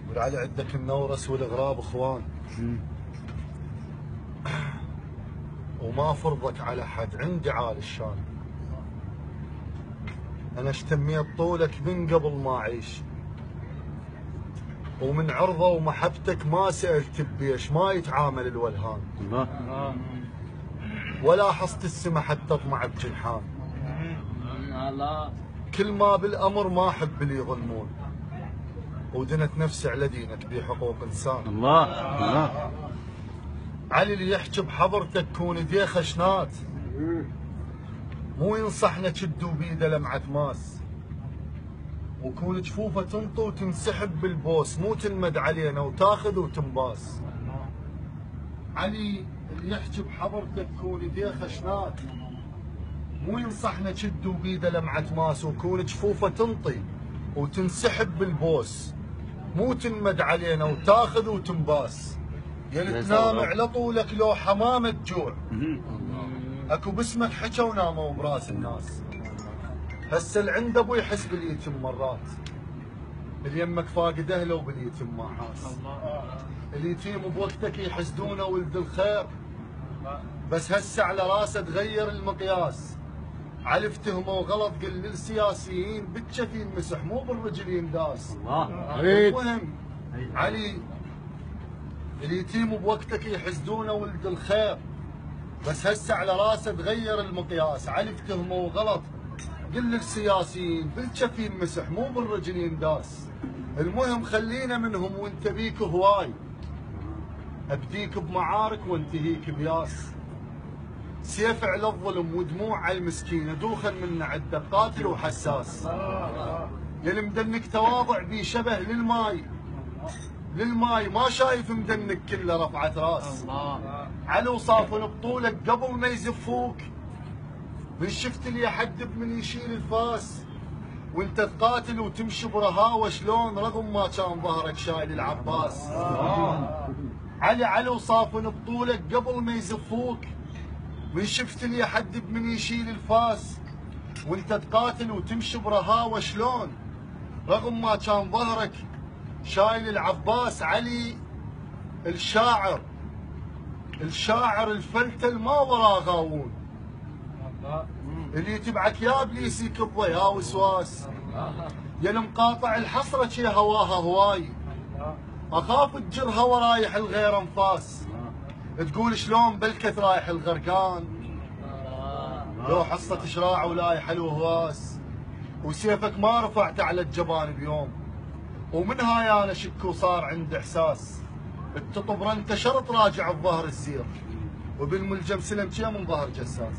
والعلي عندك النورس والغراب اخوان. وما فرضك على حد، عندي عال الشان. انا اشتميت طولك من قبل ما اعيش، ومن عرضه ومحبتك ما سألت بيش، ما يتعامل الولهان ولا حصت السما حتى اطمع بجنحان. كل ما بالامر ما احب اللي يظلمون، ودنت نفسي على دينك بحقوق انسان. الله علي اللي يحكي بحضرتك كون ايديه خشنات، مو ينصحنا تشدوا بيده لمعة ماس، وكون جفوفه تنطي وتنسحب بالبوس، مو تنمد علينا وتاخذ وتنباس. علي اللي يحكي بحضرتك كون ايديه خشنات، مو ينصحنا تشدوا بيده لمعة ماس، وكون جفوفه تنطي وتنسحب بالبوس، مو تنمد علينا وتاخذ وتنباس. يا تنام على طولك لو حمامة جوع، اكو باسمك حكى وناموا براس الناس. هسه اللي عنده ابو يحس باليتم مرات، اللي يمك فاقد اهله وباليتم ما حاس. اليتيم بوقتك يحسدونه ولد الخير، بس هسه على راسه تغير المقياس. علي افتهموا غلط، قل للسياسيين بالجفي ينمسح مو بالرجل ينداس. المهم علي اليتيم بوقتك يحسدونه ولد الخير، بس هسه على راسه تغير المقياس. علي افتهموا غلط، قل للسياسيين بالجفي ينمسح مو بالرجل ينداس. المهم خلينا منهم وانت بيك هواي، ابديك بمعارك وانتهيك بياس. سيف على الظلم ودموع على المسكينه، دوخا منا عده قاتل وحساس. يا مدنك تواضع بي شبه للماي، ما شايف مدنك كله رفعت راس. علي وصافن بطولك قبل ما يزفوك، من شفت اللي يحدب من يشيل الفاس. وانت تقاتل وتمشي برهاوه شلون، رغم ما كان ظهرك شايل العباس. علي وصافن بطولك قبل ما يزفوك، من شفت اللي يحدب من يشيل الفاس. وانت تقاتل وتمشي برهاوه شلون، رغم ما كان ظهرك شايل العباس. علي الشاعر الفلتل ما وراه غاوون، اللي يتبعك يا ابليس يكبه يا وسواس. يا المقاطع الحسرة شي هواها هواي، اخاف تجرها ورايح الغير انفاس. تقول شلون بلكت رايح الغرقان، لو حصة شراع ولايح الوهواس. وسيفك ما رفعته على الجبان بيوم، ومن هاي انا شك وصار عندي احساس. التطبره انت شرط راجع الظهر السير، وبالملجم سلم شي من ظهر جساس.